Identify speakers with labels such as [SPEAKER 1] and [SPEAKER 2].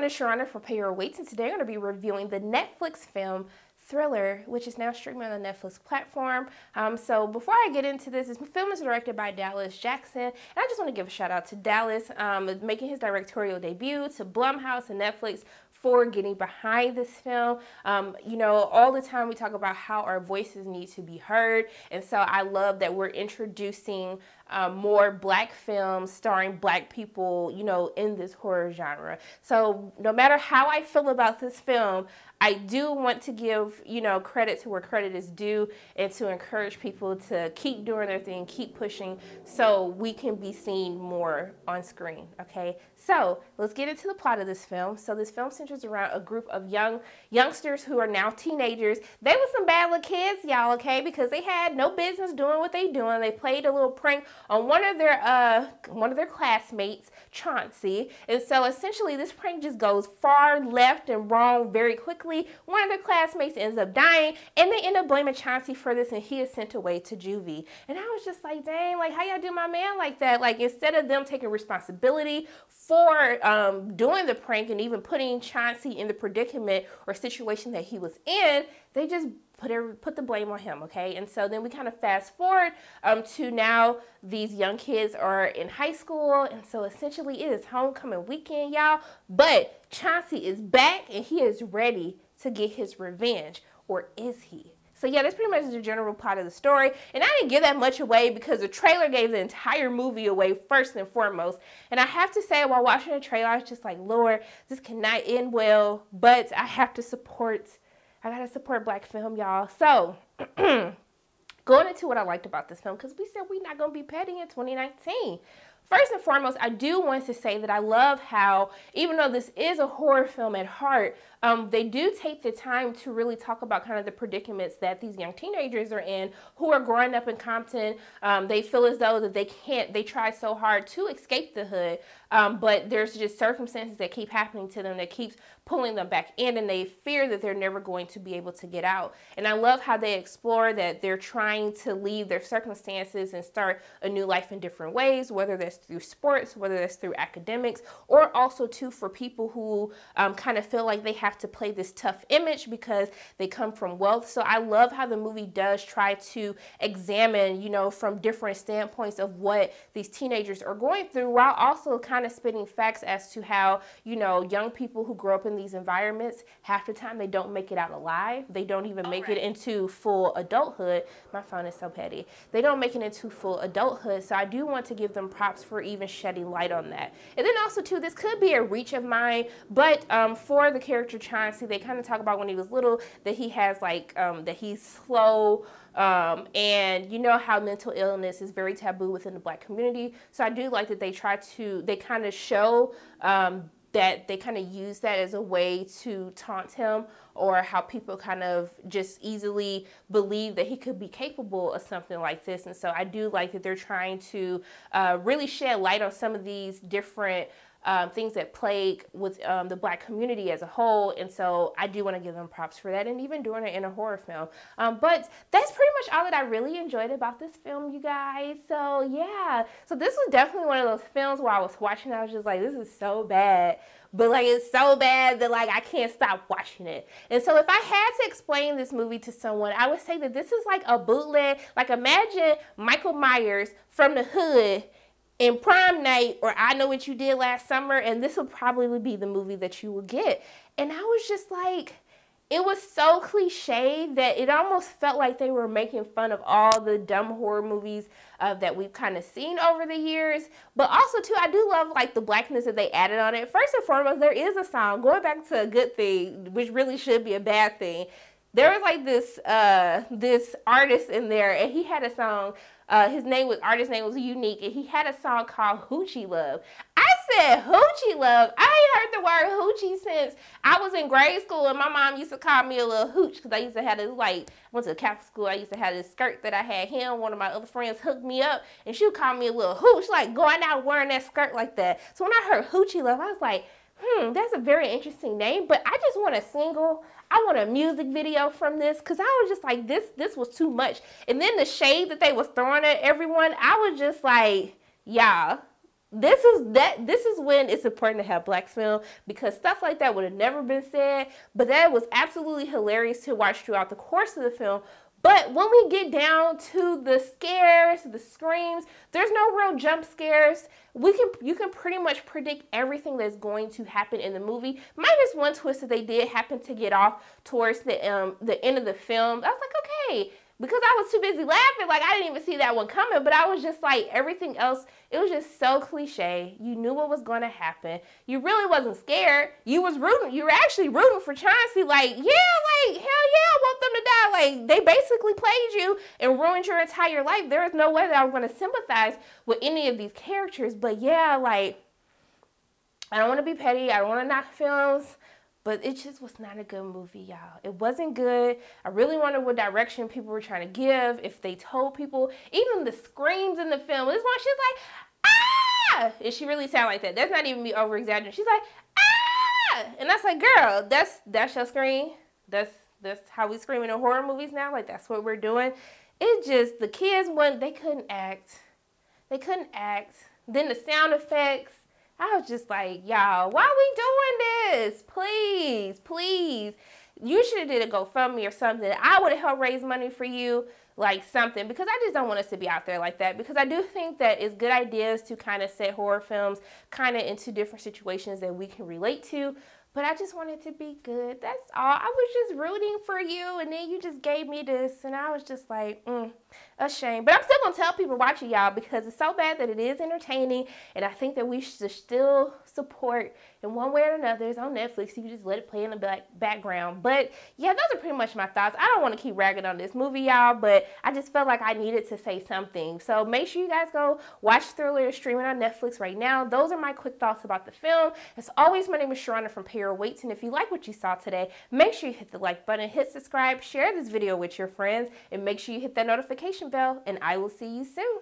[SPEAKER 1] everyone, it's Sharana from Pay Your Weights, and today I'm going to be reviewing the Netflix film Thriller, which is now streaming on the Netflix platform. So before I get into this film is directed by Dallas Jackson, and I just want to give a shout out to Dallas making his directorial debut, to Blumhouse and Netflix for getting behind this film. You know, all the time we talk about how our voices need to be heard, and so I love that we're introducing more Black films starring Black people, you know, in this horror genre. So no matter how I feel about this film, I do want to give, you know, credit to where credit is due, and to encourage people to keep doing their thing, keep pushing, so we can be seen more on screen, okay? So let's get into the plot of this film. So this film centers around a group of youngsters who are now teenagers. They were some bad little kids, y'all, okay? Because they had no business doing what they doing. They played a little prank on one of their classmates, Chauncey. And so essentially this prank just goes far left and wrong very quickly. One of their classmates ends up dying, and they end up blaming Chauncey for this, and he is sent away to juvie. And I was just like, dang, like, how y'all do my man like that? Like, instead of them taking responsibility for doing the prank and even putting Chauncey in the predicament or situation that he was in, they just put the blame on him, okay? And so then we kind of fast forward to now these young kids are in high school, and so essentially it is homecoming weekend, y'all. But Chauncey is back, and he is ready to get his revenge, or is he? So yeah, that's pretty much the general plot of the story. And I didn't give that much away because the trailer gave the entire movie away first and foremost. And I have to say, while watching the trailer, I was just like, Lord, this cannot end well, but I have to support, I gotta support Black film, y'all. So going into what I liked about this film, because we said we're not gonna be petty in 2019. First and foremost, I do want to say that I love how, even though this is a horror film at heart, they do take the time to really talk about kind of the predicaments that these young teenagers are in who are growing up in Compton. They feel as though that they try so hard to escape the hood, but there's just circumstances that keep happening to them that keeps pulling them back in, and they fear that they're never going to be able to get out. And I love how they explore that they're trying to leave their circumstances and start a new life in different ways, whether that's through sports, whether that's through academics, or also too for people who kind of feel like they have to play this tough image because they come from wealth. So I love how the movie does try to examine, you know, from different standpoints of what these teenagers are going through, while also kind of spitting facts as to how, you know, young people who grow up in these environments, half the time they don't make it out alive. They don't even make it into full adulthood. My phone is so petty. They don't make it into full adulthood. So I do want to give them props for even shedding light on that. And then also too, this could be a reach of mine, but for the character Chauncey, they kind of talk about when he was little that he has like that he's slow, and you know how mental illness is very taboo within the Black community. So I do like that they kind of show that they kind of use that as a way to taunt him, or how people kind of just easily believe that he could be capable of something like this. And so I do like that they're trying to really shed light on some of these different things that plague with the Black community as a whole. And so I do want to give them props for that, and even doing it in a horror film. But that's pretty much all that I really enjoyed about this film, you guys. So yeah, so this was definitely one of those films where I was watching, I was just like, this is so bad. But like, it's so bad that like I can't stop watching it. And so if I had to explain this movie to someone, I would say that this is like a bootleg. Like, imagine Michael Myers from the hood in Prom Night, or I Know What You Did Last Summer, and this would probably be the movie that you will get. And I was just like, it was so cliche that it almost felt like they were making fun of all the dumb horror movies that we've kind of seen over the years. But also too, I do love like the Blackness that they added on it. First and foremost, there is a song, going back to a good thing, which really should be a bad thing. There was like this artist in there, and he had a song. Artist name was Unique, and he had a song called Hoochie Love. I said, Hoochie Love? I ain't heard the word hoochie since I was in grade school, and my mom used to call me a little hooch, because I used to have this, like, I went to a Catholic school, I used to have this skirt that I had him, one of my other friends hooked me up, and she would call me a little hooch, like going out wearing that skirt like that. So when I heard Hoochie Love, I was like, that's a very interesting name, but I just want a single. I want a music video from this, because I was just like, this was too much. And then the shade that they was throwing at everyone, I was just like, y'all, this is when it's important to have black film, because stuff like that would have never been said, but that was absolutely hilarious to watch throughout the course of the film. But when we get down to the scares, the screams, there's no real jump scares. You can pretty much predict everything that's going to happen in the movie, minus one twist that they did happen to get off towards the end of the film. I was like, okay, because I was too busy laughing, like I didn't even see that one coming, but I was just like, everything else, it was just so cliche. You knew what was going to happen. You really wasn't scared. You were actually rooting for Chauncey, like, yeah, like, hell yeah, I want them to die. Like, they basically played you and ruined your entire life. There is no way that I was going to sympathize with any of these characters, but yeah, like, I don't want to be petty. I don't want to knock films. But it just was not a good movie, y'all. It wasn't good. I really wonder what direction people were trying to give. If they told people, even the screams in the film. This one, she's like, ah! And she really sounded like that. That's not even me over exaggerating. She's like, ah! And that's like, girl, that's your scream. That's how we scream in horror movies now. Like, that's what we're doing. It just, the kids, they couldn't act. They couldn't act. Then the sound effects. I was just like, y'all, why are we doing this? Please, please. You should have did a GoFundMe or something. I would have helped raise money for you, like something, because I just don't want us to be out there like that, because I do think that it's good ideas to kind of set horror films kind of into different situations that we can relate to. But I just wanted to be good. That's all. I was just rooting for you, and then you just gave me this, and I was just like, a shame. But I'm still going to tell people watching, y'all, because it's so bad that it is entertaining, and I think that we should still support in one way or another. It's on Netflix. You can just let it play in the background. But, yeah, those are pretty much my thoughts. I don't want to keep ragging on this movie, y'all, but I just felt like I needed to say something. So make sure you guys go watch Thriller, streaming on Netflix right now. Those are my quick thoughts about the film. As always, my name is Sharona from Pay Your Weights, and if you like what you saw today, make sure you hit the like button, hit subscribe, share this video with your friends, and make sure you hit that notification bell, and I will see you soon.